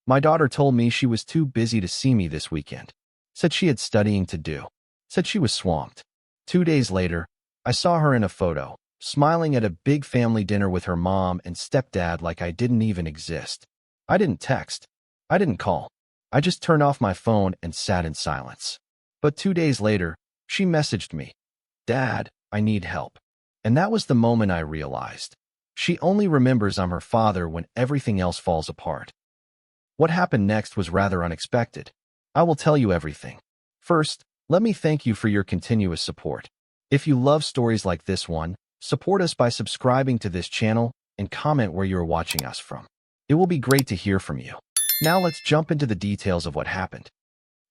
My daughter told me she was too busy to see me this weekend. Said she had studying to do. Said she was swamped. 2 days later, I saw her in a photo, smiling at a big family dinner with her mom and stepdad like I didn't even exist. I didn't text. I didn't call. I just turned off my phone and sat in silence. But 2 days later, she messaged me, "Dad, I need help." And that was the moment I realized. She only remembers I'm her father when everything else falls apart. What happened next was rather unexpected. I will tell you everything. First, let me thank you for your continuous support. If you love stories like this one, support us by subscribing to this channel and comment where you are watching us from. It will be great to hear from you. Now let's jump into the details of what happened.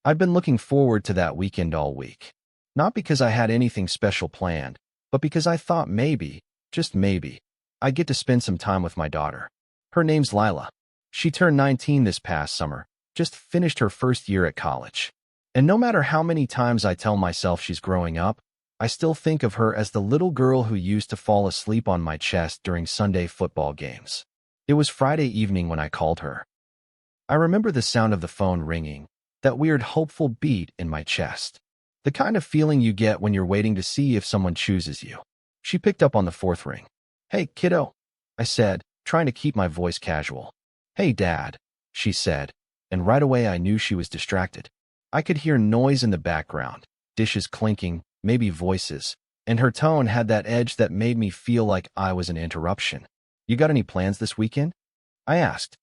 I've been looking forward to that weekend all week. Not because I had anything special planned, but because I thought maybe, just maybe, I'd get to spend some time with my daughter. Her name's Lila. She turned 19 this past summer, just finished her first year at college. And no matter how many times I tell myself she's growing up, I still think of her as the little girl who used to fall asleep on my chest during Sunday football games. It was Friday evening when I called her. I remember the sound of the phone ringing, that weird hopeful beat in my chest. The kind of feeling you get when you're waiting to see if someone chooses you. She picked up on the fourth ring. "Hey, kiddo," I said, trying to keep my voice casual. "Hey, Dad," she said, and right away I knew she was distracted. I could hear noise in the background, dishes clinking, maybe voices, and her tone had that edge that made me feel like I was an interruption. "You got any plans this weekend?" I asked.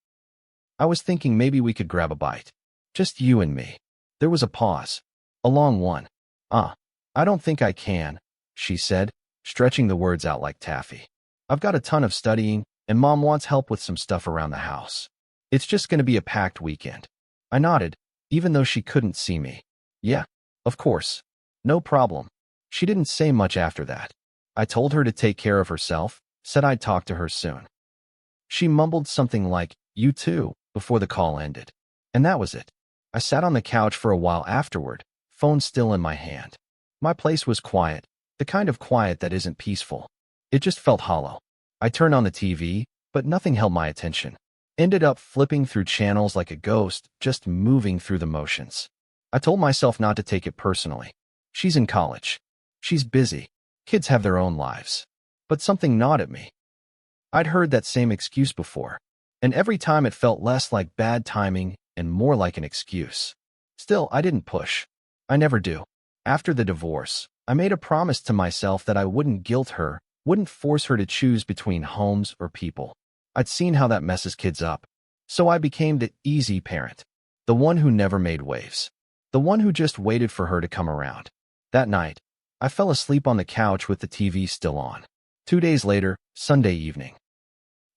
"I was thinking maybe we could grab a bite. Just you and me." There was a pause. A long one. I don't think I can," she said, stretching the words out like taffy. "I've got a ton of studying, and Mom wants help with some stuff around the house. It's just going to be a packed weekend." I nodded, even though she couldn't see me. "Yeah, of course. No problem." She didn't say much after that. I told her to take care of herself, said I'd talk to her soon. She mumbled something like, "You too," before the call ended. And that was it. I sat on the couch for a while afterward, phone still in my hand. My place was quiet, the kind of quiet that isn't peaceful. It just felt hollow. I turned on the TV, but nothing held my attention. Ended up flipping through channels like a ghost, just moving through the motions. I told myself not to take it personally. She's in college. She's busy. Kids have their own lives. But something gnawed at me. I'd heard that same excuse before, and every time it felt less like bad timing and more like an excuse. Still, I didn't push. I never do. After the divorce, I made a promise to myself that I wouldn't guilt her, wouldn't force her to choose between homes or people. I'd seen how that messes kids up. So I became the easy parent, the one who never made waves, the one who just waited for her to come around. That night, I fell asleep on the couch with the TV still on. 2 days later, Sunday evening.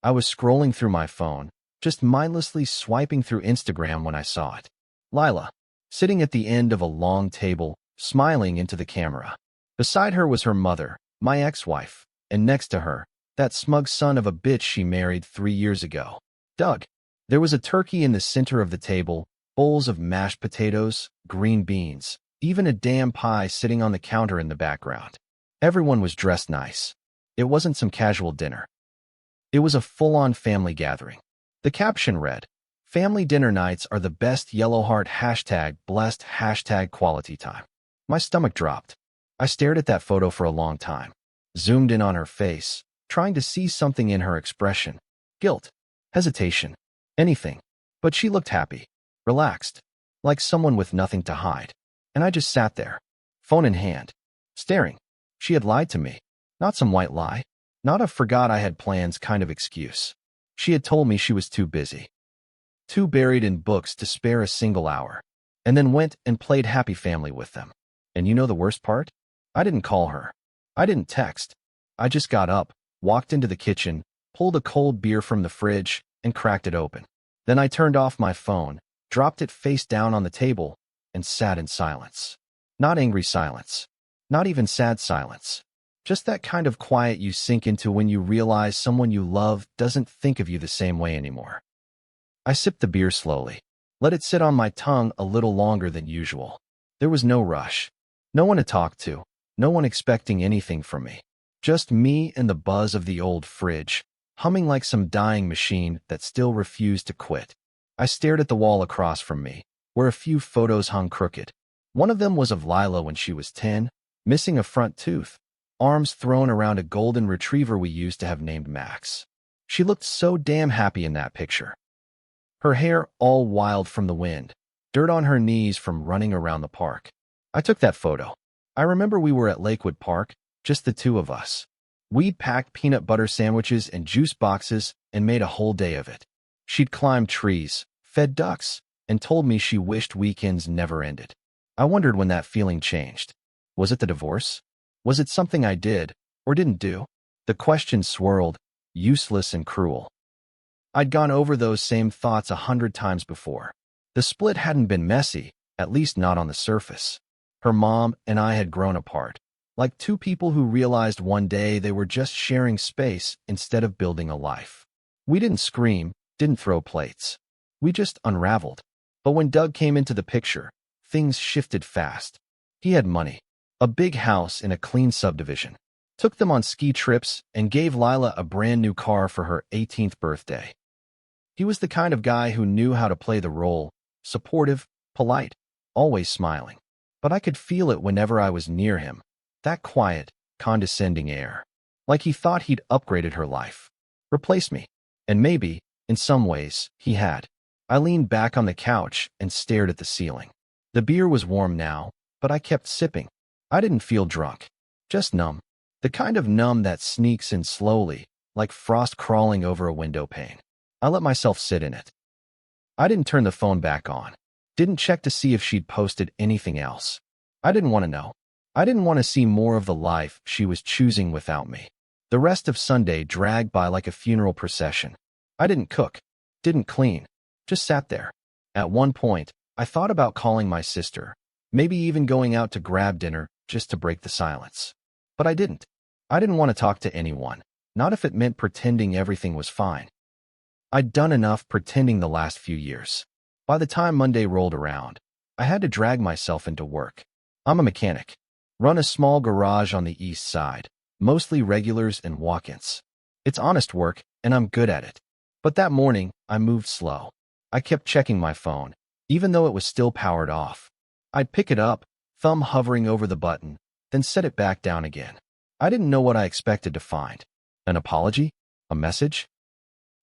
I was scrolling through my phone, just mindlessly swiping through Instagram when I saw it. Lila, sitting at the end of a long table, smiling into the camera. Beside her was her mother, my ex-wife, and next to her, that smug son of a bitch she married 3 years ago, Doug. There was a turkey in the center of the table, bowls of mashed potatoes, green beans, even a damn pie sitting on the counter in the background. Everyone was dressed nice. It wasn't some casual dinner. It was a full-on family gathering. The caption read, "Family dinner nights are the best yellow heart #blessed #quality time." My stomach dropped. I stared at that photo for a long time, zoomed in on her face, trying to see something in her expression. Guilt, hesitation, anything. But she looked happy, relaxed, like someone with nothing to hide. And I just sat there, phone in hand, staring. She had lied to me. Not some white lie. Not a forgot I had plans kind of excuse. She had told me she was too busy, too buried in books to spare a single hour, and then went and played happy family with them. And you know the worst part? I didn't call her. I didn't text. I just got up, walked into the kitchen, pulled a cold beer from the fridge, and cracked it open. Then I turned off my phone, dropped it face down on the table, and sat in silence. Not angry silence. Not even sad silence. Just that kind of quiet you sink into when you realize someone you love doesn't think of you the same way anymore. I sipped the beer slowly, let it sit on my tongue a little longer than usual. There was no rush. No one to talk to. No one expecting anything from me. Just me and the buzz of the old fridge, humming like some dying machine that still refused to quit. I stared at the wall across from me, where a few photos hung crooked. One of them was of Lila when she was 10, missing a front tooth, arms thrown around a golden retriever we used to have named Max. She looked so damn happy in that picture. Her hair all wild from the wind, dirt on her knees from running around the park. I took that photo. I remember we were at Lakewood Park, just the two of us. We'd packed peanut butter sandwiches and juice boxes and made a whole day of it. She'd climbed trees, fed ducks, and told me she wished weekends never ended. I wondered when that feeling changed. Was it the divorce? Was it something I did, or didn't do? The questions swirled, useless and cruel. I'd gone over those same thoughts 100 times before. The split hadn't been messy, at least not on the surface. Her mom and I had grown apart, like two people who realized one day they were just sharing space instead of building a life. We didn't scream, didn't throw plates. We just unraveled. But when Doug came into the picture, things shifted fast. He had money, a big house in a clean subdivision, took them on ski trips, and gave Lila a brand new car for her 18th birthday. He was the kind of guy who knew how to play the role, supportive, polite, always smiling. But I could feel it whenever I was near him, that quiet, condescending air. Like he thought he'd upgraded her life, replaced me. And maybe, in some ways, he had. I leaned back on the couch and stared at the ceiling. The beer was warm now, but I kept sipping. I didn't feel drunk, just numb. The kind of numb that sneaks in slowly, like frost crawling over a window pane. I let myself sit in it. I didn't turn the phone back on. Didn't check to see if she'd posted anything else. I didn't want to know. I didn't want to see more of the life she was choosing without me. The rest of Sunday dragged by like a funeral procession. I didn't cook, didn't clean, just sat there. At one point, I thought about calling my sister, maybe even going out to grab dinner just to break the silence. But I didn't. I didn't want to talk to anyone, not if it meant pretending everything was fine. I'd done enough pretending the last few years. By the time Monday rolled around, I had to drag myself into work. I'm a mechanic. Run a small garage on the east side, mostly regulars and walk-ins. It's honest work, and I'm good at it. But that morning, I moved slow. I kept checking my phone, even though it was still powered off. I'd pick it up, thumb hovering over the button, then set it back down again. I didn't know what I expected to find. An apology? A message?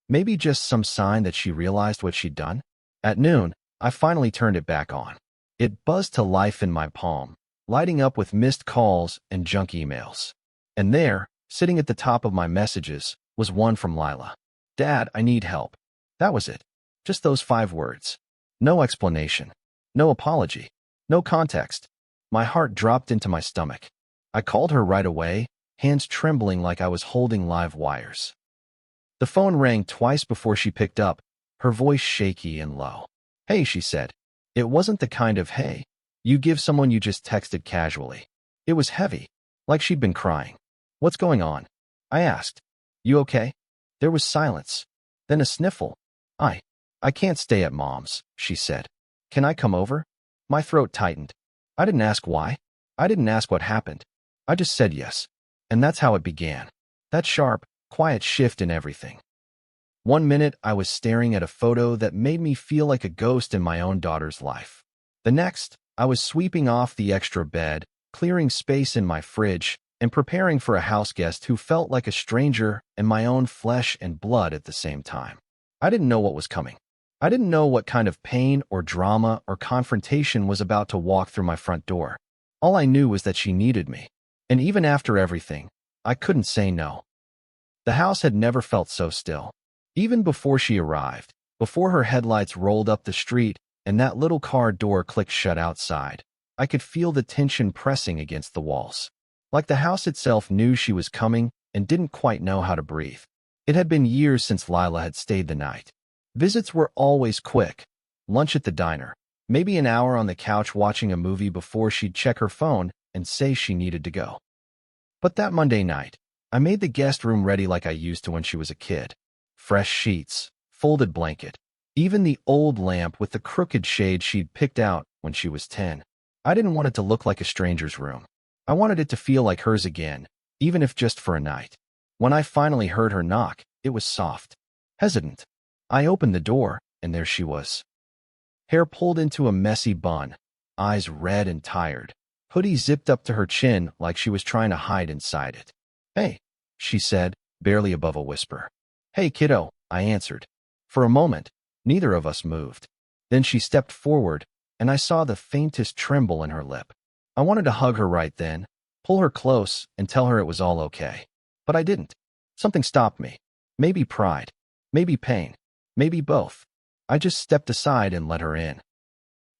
Maybe just some sign that she realized what she'd done? At noon, I finally turned it back on. It buzzed to life in my palm, lighting up with missed calls and junk emails. And there, sitting at the top of my messages, was one from Lila. "Dad, I need help." That was it. Just those 5 words. No explanation. No apology. No context. My heart dropped into my stomach. I called her right away, hands trembling like I was holding live wires. The phone rang twice before she picked up, her voice shaky and low. "Hey," she said. It wasn't the kind of hey you give someone you just texted casually. It was heavy, like she'd been crying. "What's going on?" I asked. "You okay?" There was silence, then a sniffle. I can't stay at Mom's," she said. "Can I come over?" My throat tightened. I didn't ask why. I didn't ask what happened. I just said yes. And that's how it began. That sharp, quiet shift in everything. One minute, I was staring at a photo that made me feel like a ghost in my own daughter's life. The next, I was sweeping off the extra bed, clearing space in my fridge, and preparing for a house guest who felt like a stranger and my own flesh and blood at the same time. I didn't know what was coming. I didn't know what kind of pain or drama or confrontation was about to walk through my front door. All I knew was that she needed me. And even after everything, I couldn't say no. The house had never felt so still. Even before she arrived, before her headlights rolled up the street and that little car door clicked shut outside, I could feel the tension pressing against the walls. Like the house itself knew she was coming and didn't quite know how to breathe. It had been years since Lila had stayed the night. Visits were always quick. Lunch at the diner, maybe an hour on the couch watching a movie before she'd check her phone and say she needed to go. But that Monday night, I made the guest room ready like I used to when she was a kid. Fresh sheets, folded blanket, even the old lamp with the crooked shade she'd picked out when she was 10. I didn't want it to look like a stranger's room. I wanted it to feel like hers again, even if just for a night. When I finally heard her knock, it was soft, hesitant. I opened the door, and there she was. Hair pulled into a messy bun, eyes red and tired, hoodie zipped up to her chin like she was trying to hide inside it. "Hey," she said, barely above a whisper. "Hey, kiddo," I answered. For a moment, neither of us moved. Then she stepped forward, and I saw the faintest tremble in her lip. I wanted to hug her right then, pull her close, and tell her it was all okay. But I didn't. Something stopped me. Maybe pride. Maybe pain. Maybe both. I just stepped aside and let her in.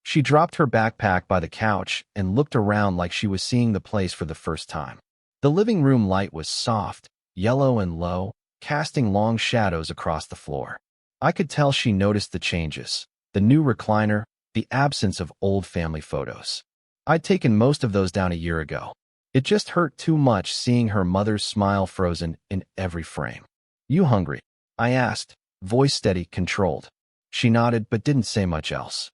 She dropped her backpack by the couch and looked around like she was seeing the place for the first time. The living room light was soft, yellow and low, casting long shadows across the floor. I could tell she noticed the changes, the new recliner, the absence of old family photos. I'd taken most of those down a year ago. It just hurt too much seeing her mother's smile frozen in every frame. "You hungry?" I asked, voice steady, controlled. She nodded but didn't say much else.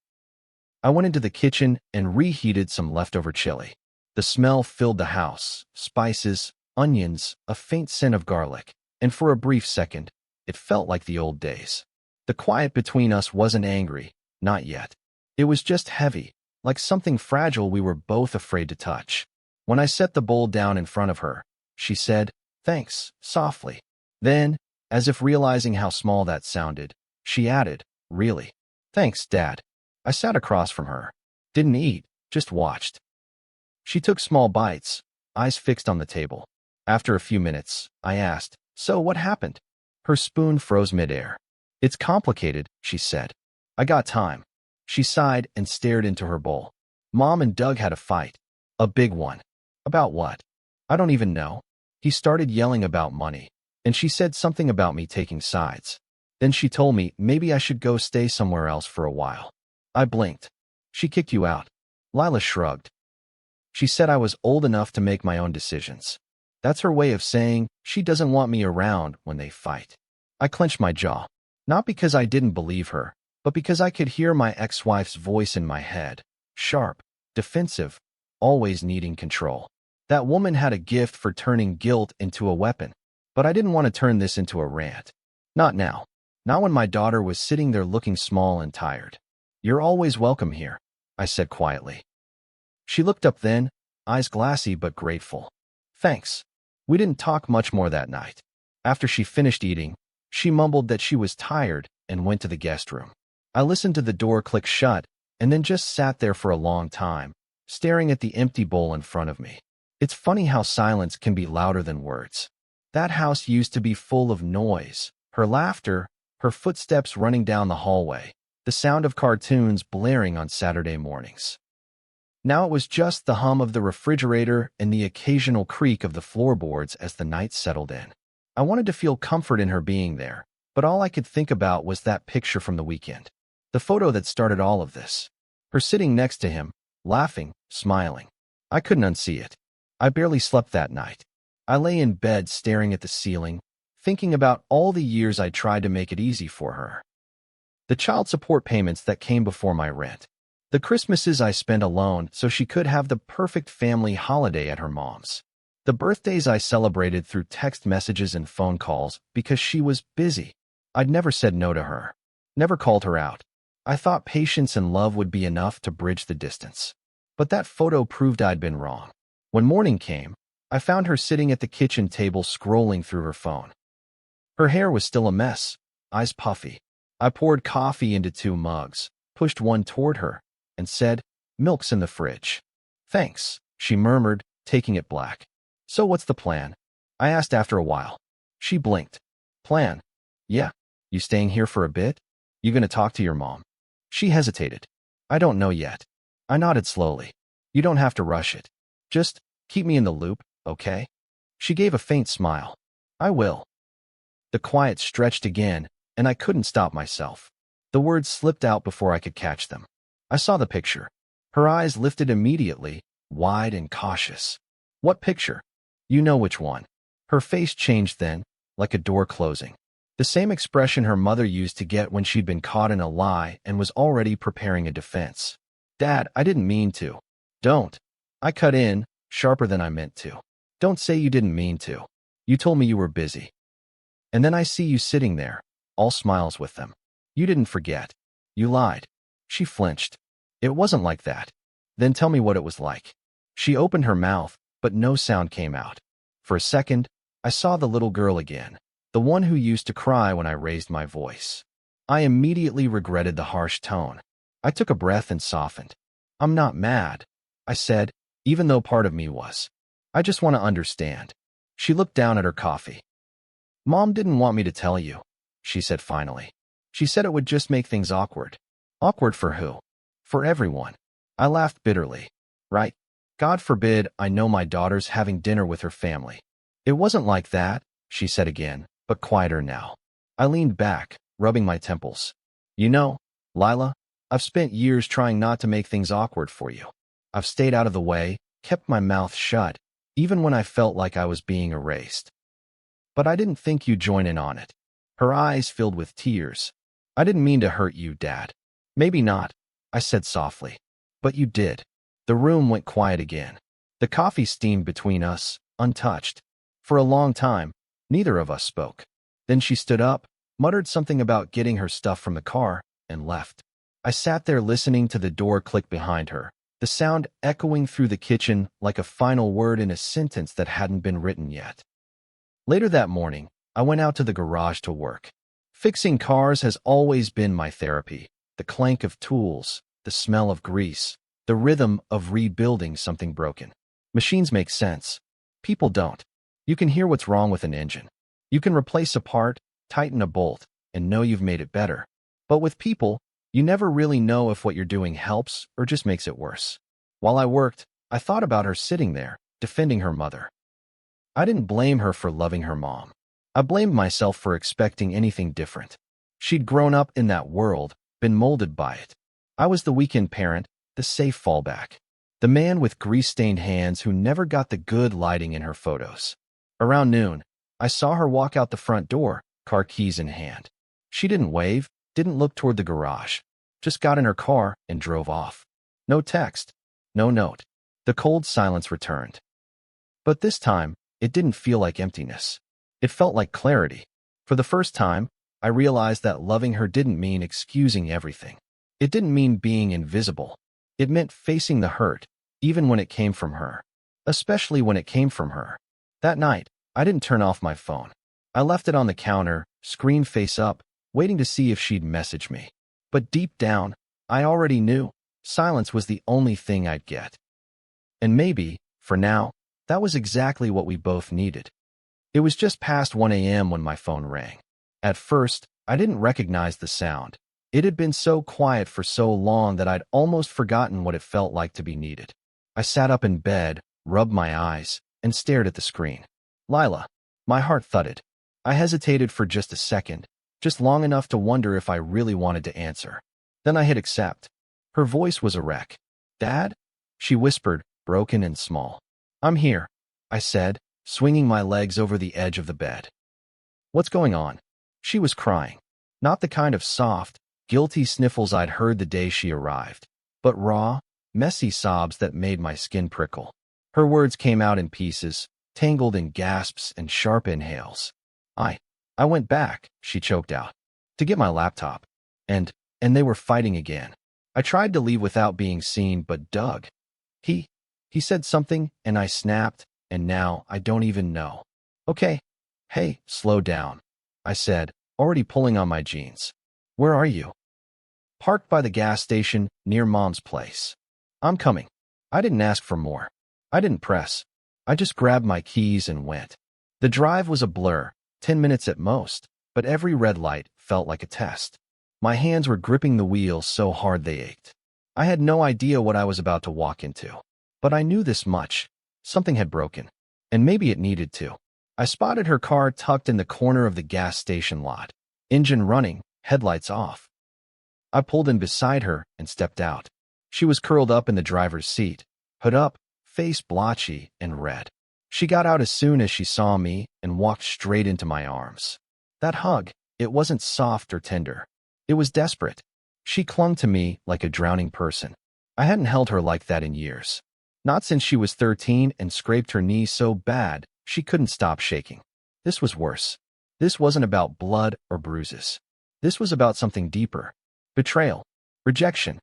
I went into the kitchen and reheated some leftover chili. The smell filled the house, spices, onions, a faint scent of garlic, and for a brief second, it felt like the old days. The quiet between us wasn't angry, not yet. It was just heavy, like something fragile we were both afraid to touch. When I set the bowl down in front of her, she said, "Thanks," softly. Then, as if realizing how small that sounded, she added, "Really? Thanks, Dad." I sat across from her. Didn't eat, just watched. She took small bites, eyes fixed on the table. After a few minutes, I asked, "So what happened?" Her spoon froze midair. "It's complicated," she said. "I got time." She sighed and stared into her bowl. "Mom and Doug had a fight. A big one." "About what?" "I don't even know. He started yelling about money, and she said something about me taking sides. Then she told me maybe I should go stay somewhere else for a while." I blinked. "She kicked you out?" Lila shrugged. "She said I was old enough to make my own decisions. That's her way of saying she doesn't want me around when they fight." I clenched my jaw. Not because I didn't believe her, but because I could hear my ex-wife's voice in my head. Sharp, defensive, always needing control. That woman had a gift for turning guilt into a weapon. But I didn't want to turn this into a rant. Not now. Not when my daughter was sitting there looking small and tired. "You're always welcome here," I said quietly. She looked up then, eyes glassy but grateful. "Thanks." We didn't talk much more that night. After she finished eating, she mumbled that she was tired and went to the guest room. I listened to the door click shut and then just sat there for a long time, staring at the empty bowl in front of me. It's funny how silence can be louder than words. That house used to be full of noise, her laughter, her footsteps running down the hallway, the sound of cartoons blaring on Saturday mornings. Now it was just the hum of the refrigerator and the occasional creak of the floorboards as the night settled in. I wanted to feel comfort in her being there, but all I could think about was that picture from the weekend. The photo that started all of this. Her sitting next to him, laughing, smiling. I couldn't unsee it. I barely slept that night. I lay in bed staring at the ceiling, thinking about all the years I tried to make it easy for her. The child support payments that came before my rent. The Christmases I spent alone so she could have the perfect family holiday at her mom's. The birthdays I celebrated through text messages and phone calls because she was busy. I'd never said no to her. Never called her out. I thought patience and love would be enough to bridge the distance. But that photo proved I'd been wrong. When morning came, I found her sitting at the kitchen table scrolling through her phone. Her hair was still a mess, eyes puffy. I poured coffee into 2 mugs, pushed one toward her, and said, "Milk's in the fridge." "Thanks," she murmured, taking it black. "So what's the plan?" I asked after a while. She blinked. "Plan? Yeah. You staying here for a bit? You gonna talk to your mom?" She hesitated. "I don't know yet." I nodded slowly. "You don't have to rush it. Just keep me in the loop, okay?" She gave a faint smile. "I will." The quiet stretched again, and I couldn't stop myself. The words slipped out before I could catch them. I saw the picture. Her eyes lifted immediately, wide and cautious. "What picture?" "You know which one." Her face changed then, like a door closing. The same expression her mother used to get when she'd been caught in a lie and was already preparing a defense. "Dad, I didn't mean to." "Don't." I cut in, sharper than I meant to. "Don't say you didn't mean to. You told me you were busy. And then I see you sitting there, all smiles with them. You didn't forget. You lied. She flinched. It wasn't like that. Then tell me what it was like. She opened her mouth, but no sound came out. For a second, I saw the little girl again, the one who used to cry when I raised my voice. I immediately regretted the harsh tone. I took a breath and softened. I'm not mad, I said, even though part of me was. I just want to understand. She looked down at her coffee. Mom didn't want me to tell you, she said finally. She said it would just make things awkward. Awkward for who? For everyone. I laughed bitterly. Right? God forbid I know my daughter's having dinner with her family. It wasn't like that, she said again, but quieter now. I leaned back, rubbing my temples. You know, Lila, I've spent years trying not to make things awkward for you. I've stayed out of the way, kept my mouth shut, even when I felt like I was being erased. But I didn't think you'd join in on it. Her eyes filled with tears. I didn't mean to hurt you, Dad. Maybe not, I said softly. But you did. The room went quiet again. The coffee steamed between us, untouched. For a long time, neither of us spoke. Then she stood up, muttered something about getting her stuff from the car, and left. I sat there listening to the door click behind her, the sound echoing through the kitchen like a final word in a sentence that hadn't been written yet. Later that morning, I went out to the garage to work. Fixing cars has always been my therapy. The clank of tools, the smell of grease, the rhythm of rebuilding something broken. Machines make sense. People don't. You can hear what's wrong with an engine. You can replace a part, tighten a bolt, and know you've made it better. But with people, you never really know if what you're doing helps or just makes it worse. While I worked, I thought about her sitting there, defending her mother. I didn't blame her for loving her mom. I blamed myself for expecting anything different. She'd grown up in that world, been molded by it. I was the weekend parent, the safe fallback. The man with grease-stained hands who never got the good lighting in her photos. Around noon, I saw her walk out the front door, car keys in hand. She didn't wave, didn't look toward the garage. Just got in her car and drove off. No text, no note. The cold silence returned. But this time, it didn't feel like emptiness. It felt like clarity. For the first time, I realized that loving her didn't mean excusing everything. It didn't mean being invisible. It meant facing the hurt, even when it came from her. Especially when it came from her. That night, I didn't turn off my phone. I left it on the counter, screen face up, waiting to see if she'd message me. But deep down, I already knew silence was the only thing I'd get. And maybe, for now, that was exactly what we both needed. It was just past 1 a.m. when my phone rang. At first, I didn't recognize the sound. It had been so quiet for so long that I'd almost forgotten what it felt like to be needed. I sat up in bed, rubbed my eyes, and stared at the screen. Lila. My heart thudded. I hesitated for just a second, just long enough to wonder if I really wanted to answer. Then I hit accept. Her voice was a wreck. Dad? She whispered, broken and small. I'm here, I said, swinging my legs over the edge of the bed. What's going on? She was crying. Not the kind of soft, guilty sniffles I'd heard the day she arrived, but raw, messy sobs that made my skin prickle. Her words came out in pieces, tangled in gasps and sharp inhales. I went back, she choked out, to get my laptop. And they were fighting again. I tried to leave without being seen, but Doug. He said something, and I snapped, and now I don't even know. Okay. Hey, slow down, I said, already pulling on my jeans. Where are you? Parked by the gas station, near Mom's place. I'm coming. I didn't ask for more. I didn't press. I just grabbed my keys and went. The drive was a blur, 10 minutes at most, but every red light felt like a test. My hands were gripping the wheel so hard they ached. I had no idea what I was about to walk into. But I knew this much. Something had broken. And maybe it needed to. I spotted her car tucked in the corner of the gas station lot. Engine running, headlights off. I pulled in beside her and stepped out. She was curled up in the driver's seat, hood up, face blotchy and red. She got out as soon as she saw me and walked straight into my arms. That hug, it wasn't soft or tender. It was desperate. She clung to me like a drowning person. I hadn't held her like that in years. Not since she was 13 and scraped her knee so bad she couldn't stop shaking. This was worse. This wasn't about blood or bruises. This was about something deeper. Betrayal. Rejection.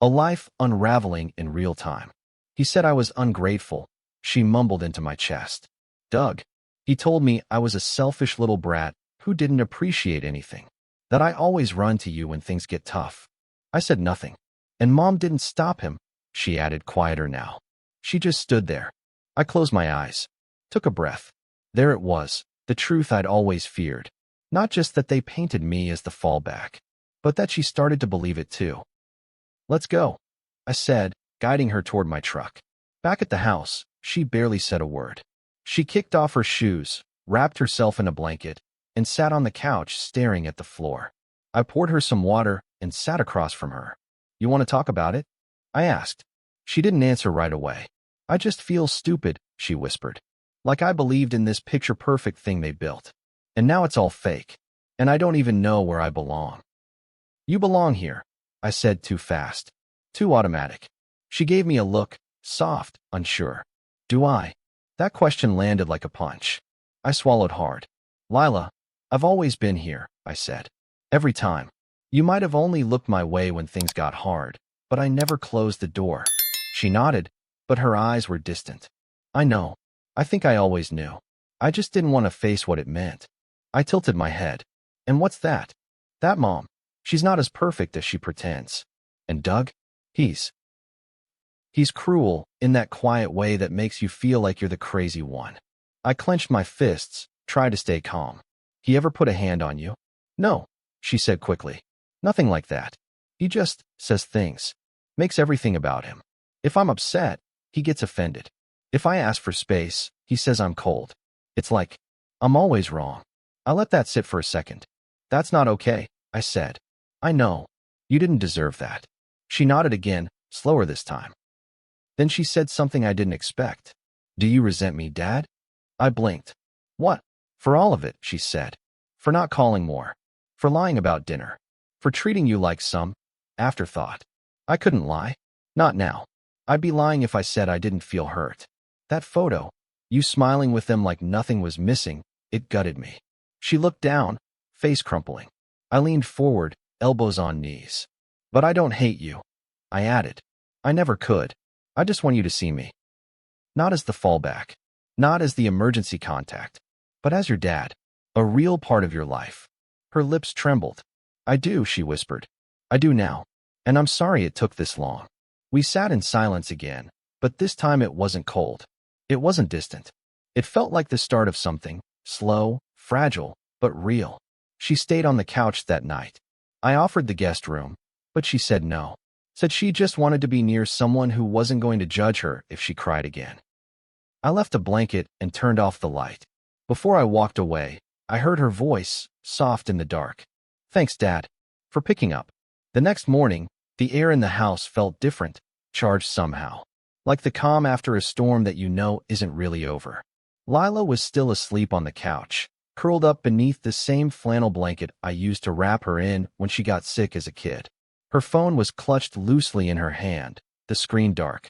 A life unraveling in real time. He said I was ungrateful. She mumbled into my chest. Doug. He told me I was a selfish little brat who didn't appreciate anything. That I always run to you when things get tough. I said nothing. And Mom didn't stop him, she added, quieter now. She just stood there. I closed my eyes. Took a breath. There it was, the truth I'd always feared. Not just that they painted me as the fallback, but that she started to believe it too. Let's go, I said, guiding her toward my truck. Back at the house, she barely said a word. She kicked off her shoes, wrapped herself in a blanket, and sat on the couch staring at the floor. I poured her some water and sat across from her. You want to talk about it? I asked. She didn't answer right away. I just feel stupid, she whispered. Like I believed in this picture-perfect thing they built. And now it's all fake. And I don't even know where I belong. You belong here, I said too fast. Too automatic. She gave me a look, soft, unsure. Do I? That question landed like a punch. I swallowed hard. Lila, I've always been here, I said. Every time. You might have only looked my way when things got hard, but I never closed the door. She nodded, but her eyes were distant. I know. I think I always knew. I just didn't want to face what it meant. I tilted my head. And what's that? That Mom. She's not as perfect as she pretends. And Doug? He's cruel, in that quiet way that makes you feel like you're the crazy one. I clenched my fists, tried to stay calm. He ever put a hand on you? No, she said quickly. Nothing like that. He just says things. Makes everything about him. If I'm upset, he gets offended. If I ask for space, he says I'm cold. It's like, I'm always wrong. I let that sit for a second. That's not okay, I said. I know. You didn't deserve that. She nodded again, slower this time. Then she said something I didn't expect. Do you resent me, Dad? I blinked. What? For all of it, she said. For not calling more. For lying about dinner. For treating you like some afterthought. I couldn't lie. Not now. I'd be lying if I said I didn't feel hurt. That photo, you smiling with them like nothing was missing, it gutted me. She looked down, face crumpling. I leaned forward, elbows on knees. But I don't hate you. I added. I never could. I just want you to see me. Not as the fallback. Not as the emergency contact. But as your dad. A real part of your life. Her lips trembled. I do, she whispered. I do now. And I'm sorry it took this long. We sat in silence again, but this time it wasn't cold. It wasn't distant. It felt like the start of something, slow, fragile, but real. She stayed on the couch that night. I offered the guest room, but she said no. Said she just wanted to be near someone who wasn't going to judge her if she cried again. I left a blanket and turned off the light. Before I walked away, I heard her voice, soft in the dark. Thanks, Dad, for picking up. The next morning, the air in the house felt different, charged somehow. Like the calm after a storm that you know isn't really over. Lila was still asleep on the couch, curled up beneath the same flannel blanket I used to wrap her in when she got sick as a kid. Her phone was clutched loosely in her hand, the screen dark.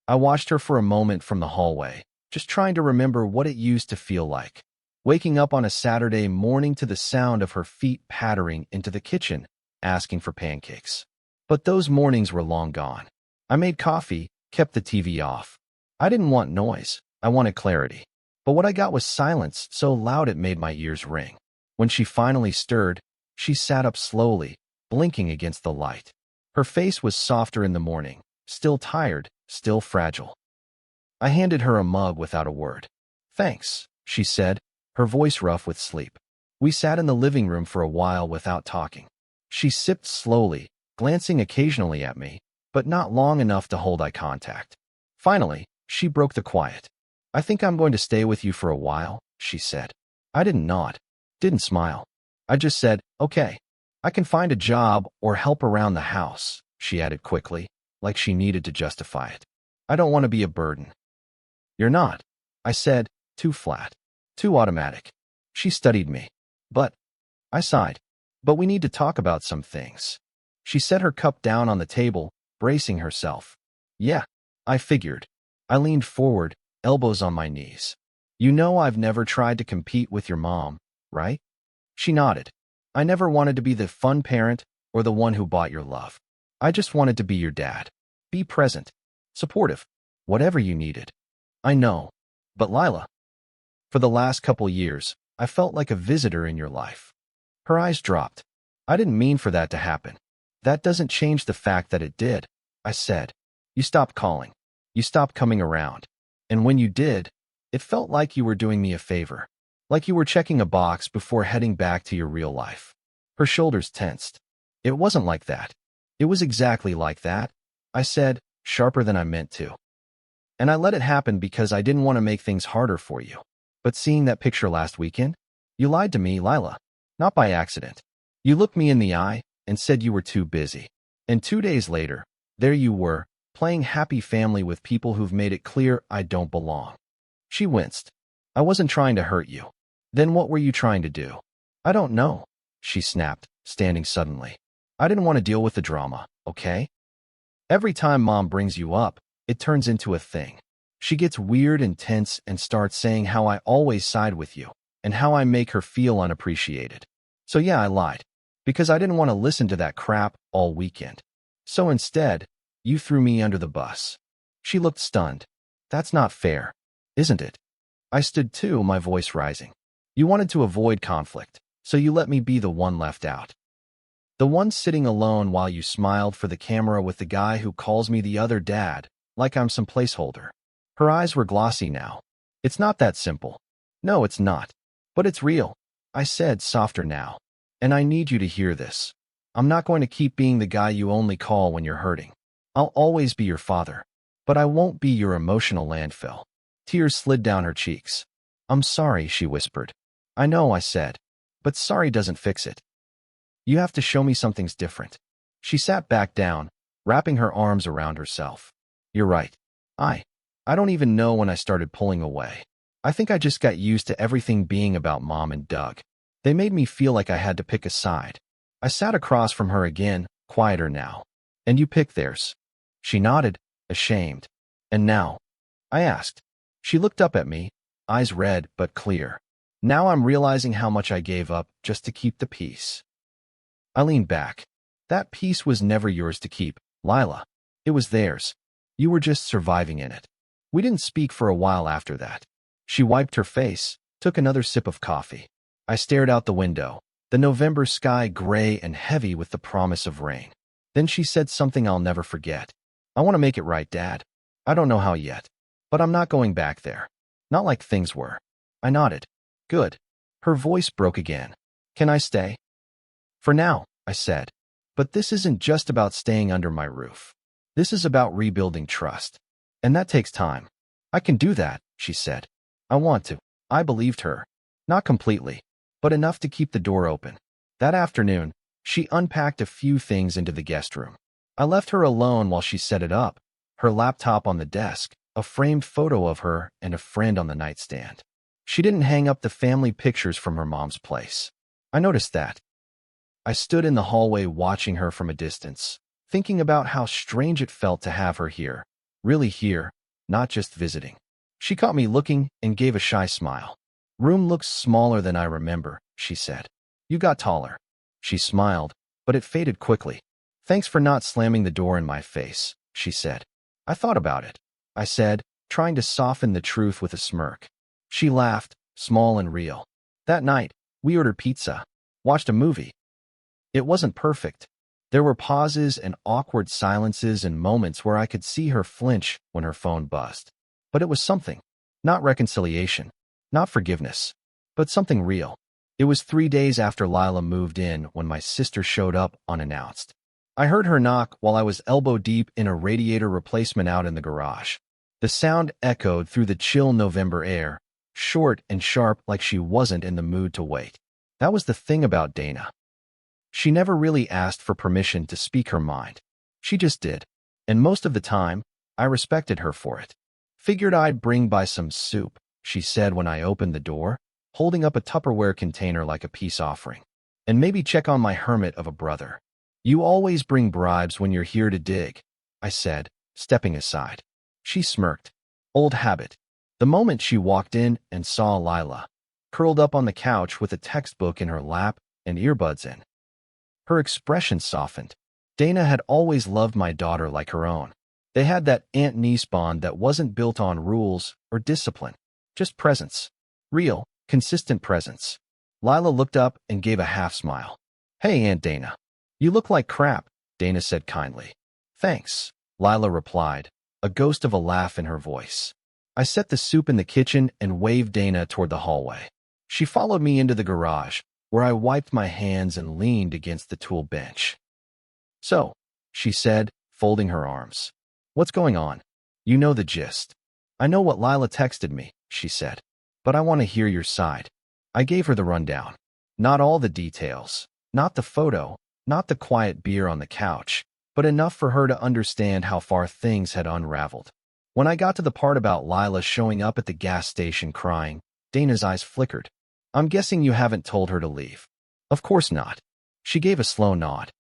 I watched her for a moment from the hallway, just trying to remember what it used to feel like. Waking up on a Saturday morning to the sound of her feet pattering into the kitchen, asking for pancakes. But those mornings were long gone. I made coffee, kept the TV off. I didn't want noise. I wanted clarity. But what I got was silence so loud it made my ears ring. When she finally stirred, she sat up slowly, blinking against the light. Her face was softer in the morning, still tired, still fragile. I handed her a mug without a word. Thanks, she said, her voice rough with sleep. We sat in the living room for a while without talking. She sipped slowly, glancing occasionally at me, but not long enough to hold eye contact. Finally, she broke the quiet. I think I'm going to stay with you for a while, she said. I didn't nod, didn't smile. I just said, okay. I can find a job or help around the house, she added quickly, like she needed to justify it. I don't want to be a burden. You're not, I said, too flat, too automatic. She studied me. But, I sighed. But we need to talk about some things. She set her cup down on the table, bracing herself. Yeah, I figured. I leaned forward, elbows on my knees. You know I've never tried to compete with your mom, right? She nodded. I never wanted to be the fun parent or the one who bought your love. I just wanted to be your dad. Be present, supportive, whatever you needed. I know. But Lila, for the last couple years, I felt like a visitor in your life. Her eyes dropped. I didn't mean for that to happen. That doesn't change the fact that it did, I said. You stopped calling. You stopped coming around. And when you did, it felt like you were doing me a favor. Like you were checking a box before heading back to your real life. Her shoulders tensed. It wasn't like that. It was exactly like that, I said, sharper than I meant to. And I let it happen because I didn't want to make things harder for you. But seeing that picture last weekend, you lied to me, Lila. Not by accident. You looked me in the eye and said you were too busy. And 2 days later, there you were, playing happy family with people who've made it clear I don't belong. She winced. I wasn't trying to hurt you. Then what were you trying to do? I don't know, she snapped, standing suddenly. I didn't want to deal with the drama, okay? Every time Mom brings you up, it turns into a thing. She gets weird and tense and starts saying how I always side with you and how I make her feel unappreciated. So yeah, I lied, because I didn't want to listen to that crap all weekend. So instead, you threw me under the bus. She looked stunned. That's not fair, isn't it? I stood too, my voice rising. You wanted to avoid conflict, so you let me be the one left out. The one sitting alone while you smiled for the camera with the guy who calls me the other dad, like I'm some placeholder. Her eyes were glossy now. It's not that simple. No, it's not. But it's real, I said, softer now. And I need you to hear this. I'm not going to keep being the guy you only call when you're hurting. I'll always be your father. But I won't be your emotional landfill. Tears slid down her cheeks. I'm sorry, she whispered. I know, I said. But sorry doesn't fix it. You have to show me something's different. She sat back down, wrapping her arms around herself. You're right. I don't even know when I started pulling away. I think I just got used to everything being about Mom and Doug. They made me feel like I had to pick a side. I sat across from her again, quieter now. And you picked theirs. She nodded, ashamed. And now? I asked. She looked up at me, eyes red but clear. Now I'm realizing how much I gave up just to keep the peace. I leaned back. That peace was never yours to keep, Lila. It was theirs. You were just surviving in it. We didn't speak for a while after that. She wiped her face, took another sip of coffee. I stared out the window, the November sky gray and heavy with the promise of rain. Then she said something I'll never forget. I want to make it right, Dad. I don't know how yet, but I'm not going back there. Not like things were. I nodded. Good. Her voice broke again. Can I stay? For now, I said. But this isn't just about staying under my roof. This is about rebuilding trust. And that takes time. I can do that, she said. I want to. I believed her. Not completely, but enough to keep the door open. That afternoon, she unpacked a few things into the guest room. I left her alone while she set it up, her laptop on the desk, a framed photo of her and a friend on the nightstand. She didn't hang up the family pictures from her mom's place. I noticed that. I stood in the hallway watching her from a distance, thinking about how strange it felt to have her here, really here, not just visiting. She caught me looking and gave a shy smile. Room looks smaller than I remember, she said. You got taller. She smiled, but it faded quickly. Thanks for not slamming the door in my face, she said. I thought about it, I said, trying to soften the truth with a smirk. She laughed, small and real. That night, we ordered pizza, watched a movie. It wasn't perfect. There were pauses and awkward silences and moments where I could see her flinch when her phone buzzed. But it was something. Not reconciliation. Not forgiveness. But something real. It was 3 days after Lila moved in when my sister showed up unannounced. I heard her knock while I was elbow-deep in a radiator replacement out in the garage. The sound echoed through the chill November air, short and sharp like she wasn't in the mood to wait. That was the thing about Dana. She never really asked for permission to speak her mind. She just did. And most of the time, I respected her for it. Figured I'd bring by some soup, she said when I opened the door, holding up a Tupperware container like a peace offering. And maybe check on my hermit of a brother. You always bring bribes when you're here to dig, I said, stepping aside. She smirked. Old habit. The moment she walked in and saw Lila, curled up on the couch with a textbook in her lap and earbuds in. Her expression softened. Dana had always loved my daughter like her own. They had that aunt-niece bond that wasn't built on rules or discipline, just presence. Real, consistent presence. Lila looked up and gave a half-smile. "Hey, Aunt Dana. You look like crap," Dana said kindly. "Thanks," Lila replied, a ghost of a laugh in her voice. I set the soup in the kitchen and waved Dana toward the hallway. She followed me into the garage, where I wiped my hands and leaned against the tool bench. "So," she said, folding her arms. "What's going on? You know the gist." "I know what Lila texted me," she said, "but I want to hear your side." I gave her the rundown. Not all the details, not the photo, not the quiet beer on the couch, but enough for her to understand how far things had unraveled. When I got to the part about Lila showing up at the gas station crying, Dana's eyes flickered. "I'm guessing you haven't told her to leave." "Of course not." She gave a slow nod.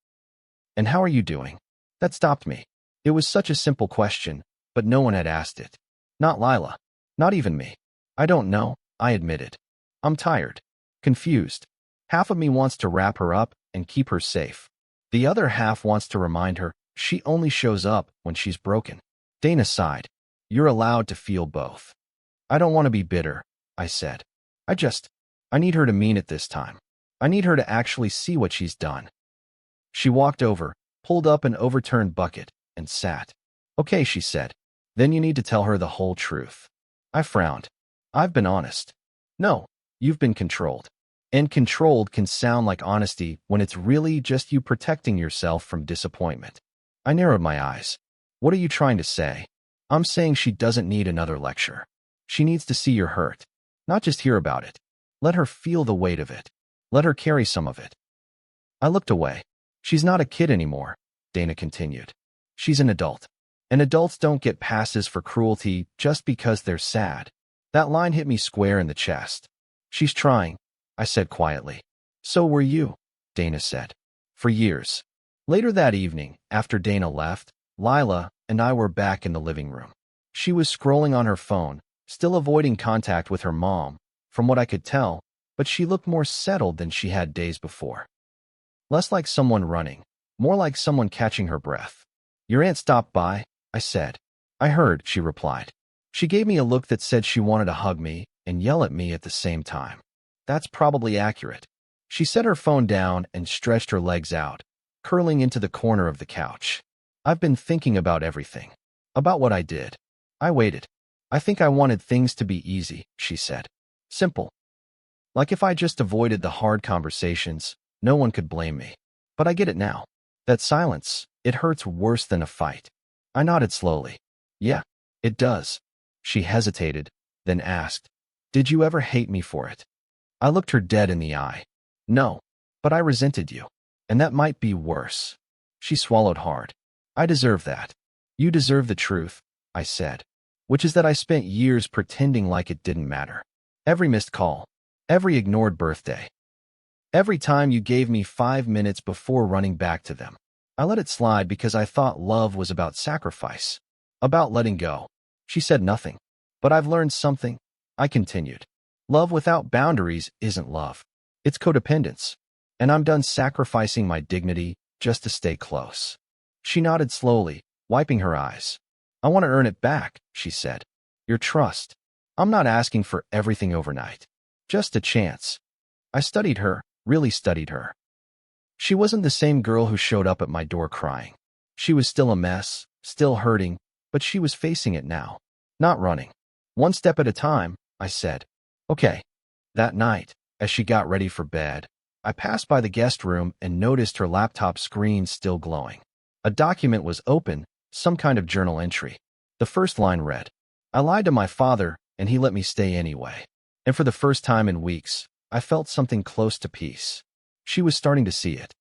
"And how are you doing?" That stopped me. It was such a simple question, but no one had asked it. Not Lila. Not even me. "I don't know," I admitted. "I'm tired. Confused. Half of me wants to wrap her up and keep her safe. The other half wants to remind her she only shows up when she's broken." Dana sighed. "You're allowed to feel both." "I don't want to be bitter," I said. I need her to mean it this time. I need her to actually see what she's done." She walked over, pulled up an overturned bucket, and sat. "Okay," she said. "Then you need to tell her the whole truth." I frowned. "I've been honest." "No, you've been controlled." And controlled can sound like honesty when it's really just you protecting yourself from disappointment. I narrowed my eyes. "What are you trying to say?" "I'm saying she doesn't need another lecture. She needs to see you're hurt, not just hear about it. Let her feel the weight of it. Let her carry some of it." I looked away. "She's not a kid anymore," Dana continued. "She's an adult. And adults don't get passes for cruelty just because they're sad." That line hit me square in the chest. "She's trying," I said quietly. "So were you," Dana said. "For years." Later that evening, after Dana left, Lila and I were back in the living room. She was scrolling on her phone, still avoiding contact with her mom, from what I could tell, but she looked more settled than she had days before. Less like someone running, more like someone catching her breath. "Your aunt stopped by," I said. "I heard," she replied. She gave me a look that said she wanted to hug me and yell at me at the same time. That's probably accurate. She set her phone down and stretched her legs out, curling into the corner of the couch. "I've been thinking about everything. About what I did." I waited. "I think I wanted things to be easy," she said. "Simple. Like if I just avoided the hard conversations, no one could blame me. But I get it now. That silence, it hurts worse than a fight." I nodded slowly. "Yeah, it does." She hesitated, then asked, "Did you ever hate me for it?" I looked her dead in the eye. "No, but I resented you. And that might be worse." She swallowed hard. "I deserve that." "You deserve the truth," I said, "which is that I spent years pretending like it didn't matter. Every missed call, every ignored birthday, every time you gave me 5 minutes before running back to them. I let it slide because I thought love was about sacrifice, about letting go." She said nothing. "But I've learned something," I continued. "Love without boundaries isn't love. It's codependence. And I'm done sacrificing my dignity just to stay close." She nodded slowly, wiping her eyes. "I want to earn it back," she said. "Your trust. I'm not asking for everything overnight. Just a chance." I studied her, really studied her. She wasn't the same girl who showed up at my door crying. She was still a mess, still hurting, but she was facing it now. Not running. "One step at a time," I said. "Okay." That night, as she got ready for bed, I passed by the guest room and noticed her laptop screen still glowing. A document was open, some kind of journal entry. The first line read, "I lied to my father, and he let me stay anyway." And for the first time in weeks, I felt something close to peace. She was starting to see it.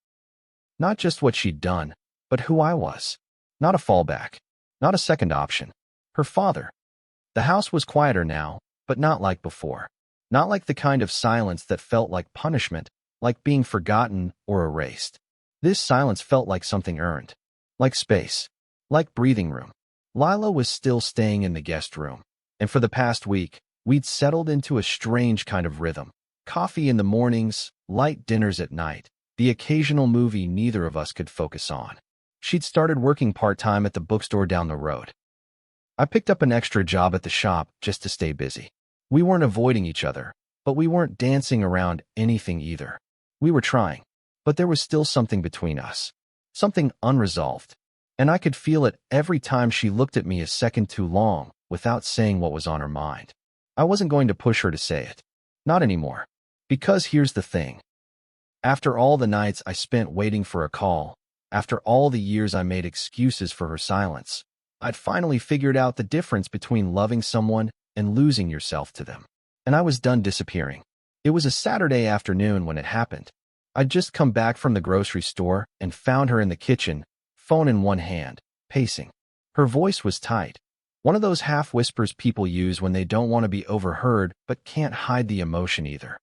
Not just what she'd done, but who I was. Not a fallback. Not a second option. Her father. The house was quieter now, but not like before. Not like the kind of silence that felt like punishment, like being forgotten or erased. This silence felt like something earned. Like space. Like breathing room. Lila was still staying in the guest room, and for the past week, we'd settled into a strange kind of rhythm. Coffee in the mornings, light dinners at night, the occasional movie neither of us could focus on. She'd started working part-time at the bookstore down the road. I picked up an extra job at the shop just to stay busy. We weren't avoiding each other, but we weren't dancing around anything either. We were trying, but there was still something between us. Something unresolved. And I could feel it every time she looked at me a second too long without saying what was on her mind. I wasn't going to push her to say it. Not anymore. Because here's the thing. After all the nights I spent waiting for a call, after all the years I made excuses for her silence, I'd finally figured out the difference between loving someone and losing yourself to them. And I was done disappearing. It was a Saturday afternoon when it happened. I'd just come back from the grocery store and found her in the kitchen, phone in one hand, pacing. Her voice was tight. One of those half-whispers people use when they don't want to be overheard but can't hide the emotion either.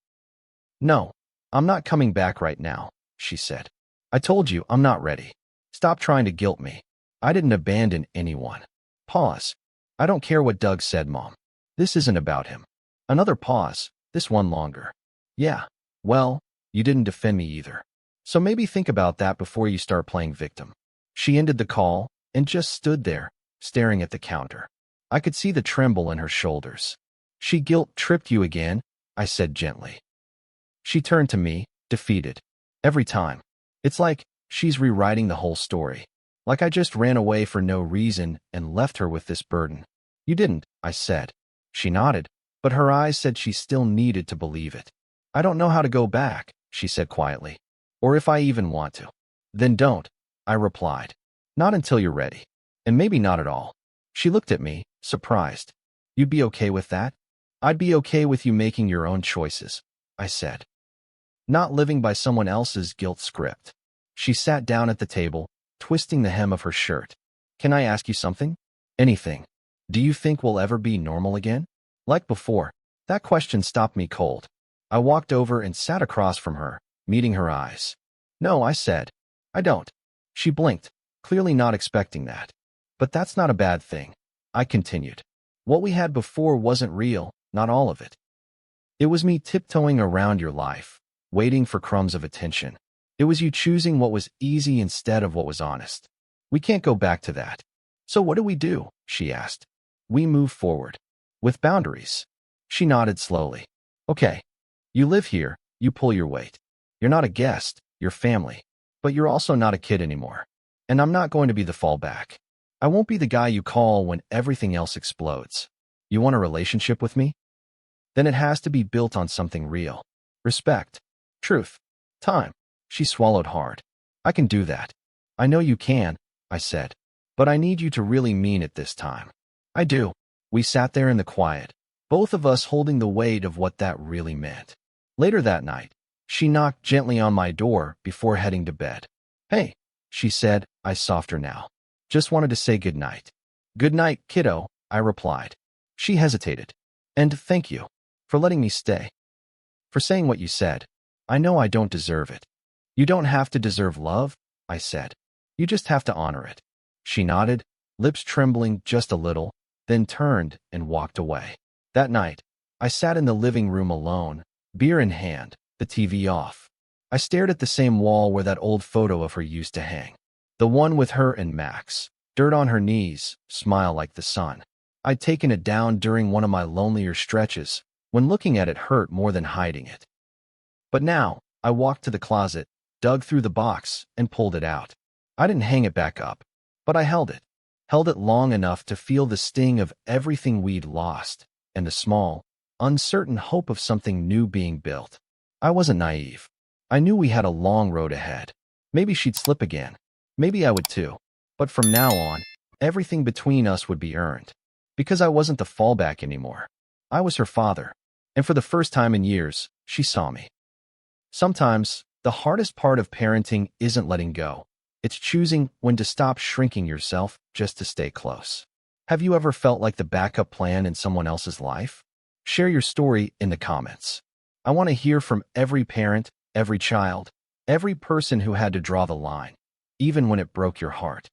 "No, I'm not coming back right now," she said. "I told you I'm not ready. Stop trying to guilt me. I didn't abandon anyone." Pause. "I don't care what Doug said, Mom. This isn't about him." Another pause, this one longer. "Yeah, well, you didn't defend me either. So maybe think about that before you start playing victim." She ended the call and just stood there, staring at the counter. I could see the tremble in her shoulders. "She guilt-tripped you again," I said gently. She turned to me, defeated. Every time. It's like she's rewriting the whole story. Like I just ran away for no reason and left her with this burden. "You didn't," I said. She nodded, but her eyes said she still needed to believe it. "I don't know how to go back," she said quietly. "Or if I even want to." "Then don't," I replied. "Not until you're ready. And maybe not at all." She looked at me, surprised. "You'd be okay with that?" "I'd be okay with you making your own choices," I said. "Not living by someone else's guilt script." She sat down at the table, twisting the hem of her shirt. "Can I ask you something?" "Anything. Do you think we'll ever be normal again? Like before?" That question stopped me cold. I walked over and sat across from her, meeting her eyes. "No," I said. "I don't." She blinked, clearly not expecting that. "But that's not a bad thing," I continued. "What we had before wasn't real, not all of it. It was me tiptoeing around your life, waiting for crumbs of attention. It was you choosing what was easy instead of what was honest. We can't go back to that. So what do we do?" she asked. "We move forward. With boundaries." She nodded slowly. "Okay. You live here, you pull your weight. You're not a guest, you're family. But you're also not a kid anymore. And I'm not going to be the fallback. I won't be the guy you call when everything else explodes. You want a relationship with me? Then it has to be built on something real. Respect. Truth. Time." She swallowed hard. "I can do that." "I know you can," I said. "But I need you to really mean it this time." "I do." We sat there in the quiet, both of us holding the weight of what that really meant. Later that night, she knocked gently on my door before heading to bed. "Hey," she said, eyes softer now. "Just wanted to say good night." "Good night, kiddo," I replied. She hesitated. "And thank you for letting me stay. For saying what you said. I know I don't deserve it." "You don't have to deserve love," I said. "You just have to honor it." She nodded, lips trembling just a little, then turned and walked away. That night, I sat in the living room alone, beer in hand, the TV off. I stared at the same wall where that old photo of her used to hang. The one with her and Max, dirt on her knees, smile like the sun. I'd taken it down during one of my lonelier stretches, when looking at it hurt more than hiding it. But now, I walked to the closet, dug through the box, and pulled it out. I didn't hang it back up, but I held it long enough to feel the sting of everything we'd lost, and the small, uncertain hope of something new being built. I wasn't naive. I knew we had a long road ahead. Maybe she'd slip again. Maybe I would too. But from now on, everything between us would be earned. Because I wasn't the fallback anymore. I was her father. And for the first time in years, she saw me. Sometimes, the hardest part of parenting isn't letting go. It's choosing when to stop shrinking yourself just to stay close. Have you ever felt like the backup plan in someone else's life? Share your story in the comments. I want to hear from every parent, every child, every person who had to draw the line, even when it broke your heart.